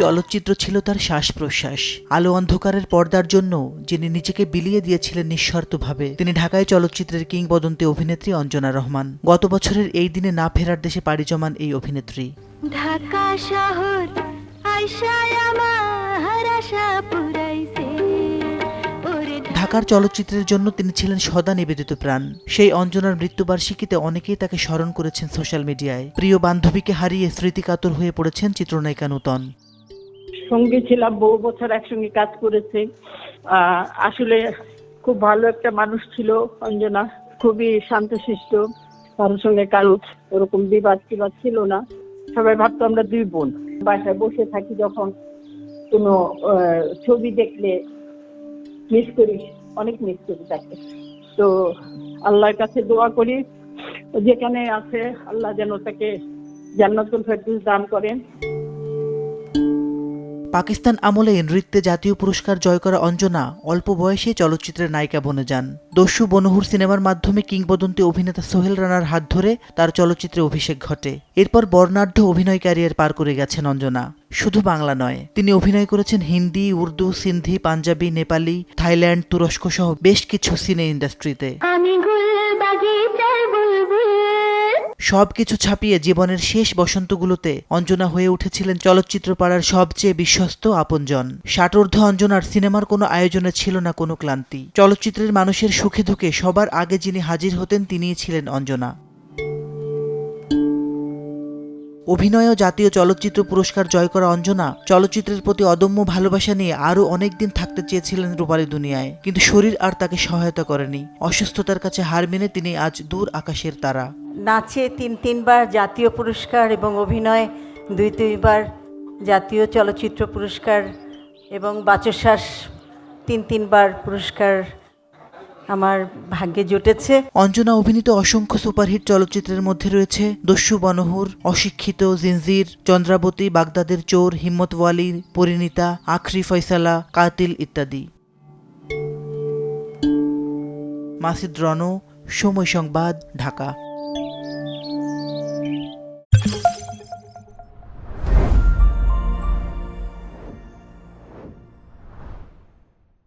চলচ্চিত্র ছিল তার শ্বাস প্রশ্বাস। আলো অন্ধকারের পর্দার জন্য যিনি নিজেকে বিলিয়ে দিয়েছিলেন নিঃস্বার্থভাবে, তিনি ঢাকায় চলচ্চিত্রের কিংবদন্তি অভিনেত্রী অঞ্জনা রহমান। গত বছরের এই দিনে না ফেরার দেশে পাড়ি জমান এই অভিনেত্রী। ঢাকা শহর আইসায় আমার আশা পুরাইছে। ঢাকার চলচ্চিত্রের জন্য তিনি ছিলেন সদা নিবেদিত প্রাণ। সেই অঞ্জনার মৃত্যুবার্ষিকীতে অনেকেই তাকে স্মরণ করেছেন সোশ্যাল মিডিয়ায়। প্রিয় বান্ধবীকে হারিয়ে স্মৃতিকাতর হয়ে পড়েছেন চিত্রনায়িকা নূতন। সঙ্গে ছিলাম, বহু বছর একসঙ্গে কাজ করেছে। আসলে খুব ভালো একটা মানুষ ছিল অঞ্জনা, খুবই শান্তশিষ্ট, কারোর সঙ্গে কারো ওরকম বিবাদ ছিল না। সবাই ভাবতো আমরা দুই বোন। বাসায় বসে থাকি, যখন কোনো ছবি দেখলে মিস করি, অনেক মিস করি তাকে। তো আল্লাহর কাছে দোয়া করি, যেখানে আছে আল্লাহ যেন তাকে জান্নাতুল ফেরদৌস দান করেন। পাকিস্তান আমলে নৃত্যে জাতীয় পুরস্কার জয় করা অঞ্জনা অল্প বয়সে চলচ্চিত্রের নায়িকা বনে যান। দস্যু বনহুর সিনেমার মাধ্যমে কিংবদন্তি অভিনেতা সোহেল রানার হাত ধরে তার চলচ্চিত্রে অভিষেক ঘটে। এরপর বর্ণাঢ্য অভিনয় ক্যারিয়ার পার করে গেছেন অঞ্জনা। শুধু বাংলা নয়, তিনি অভিনয় করেছেন হিন্দি, উর্দু, সিন্ধি, পাঞ্জাবি, নেপালি, থাইল্যান্ড, তুরস্ক সহ বেশ কিছু সিনে ইন্ডাস্ট্রিতে। সবকিছু ছাপিয়ে জীবনের শেষ বসন্তগুলোতে অঞ্জনা হয়ে উঠেছিলেন চলচ্চিত্র পাড়ার সবচেয়ে বিশ্বস্ত আপনজন। ষাটোর্ধ্ব অঞ্জনার সিনেমার কোনো আয়োজনে ছিল না কোনো ক্লান্তি। চলচ্চিত্রের মানুষের সুখে দুঃখে সবার আগে যিনি হাজির হতেন তিনিই ছিলেন অঞ্জনা। অভিনয় ও জাতীয় চলচ্চিত্র পুরস্কার জয় করা অঞ্জনা চলচ্চিত্রের প্রতি অদম্য ভালোবাসা নিয়ে আরও অনেকদিন থাকতে চেয়েছিলেন রূপালী দুনিয়ায়, কিন্তু শরীর আর তাকে সহায়তা করেনি। অসুস্থতার কাছে হার মেনে তিনি আজ দূর আকাশের তারা। নাচে তিনবার জাতীয় পুরস্কার এবং অভিনয় দুইবার জাতীয় চলচ্চিত্র পুরস্কার এবং বাচশ্বাস তিনবার পুরস্কার আমার ভাগ্যে জুটেছে। অঞ্জনা অভিনীত অসংখ্য সুপারহিট চলচ্চিত্রের মধ্যে রয়েছে দস্যু বনহুর, অশিক্ষিত, জিনজির, চন্দ্রাবতী, বাগদাদের চোর, হিম্মত ওয়ালি, পরিণীতা, আখরি ফয়সালা, কাতিল ইত্যাদি। মাসিদ রণ, সময় সংবাদ, ঢাকা।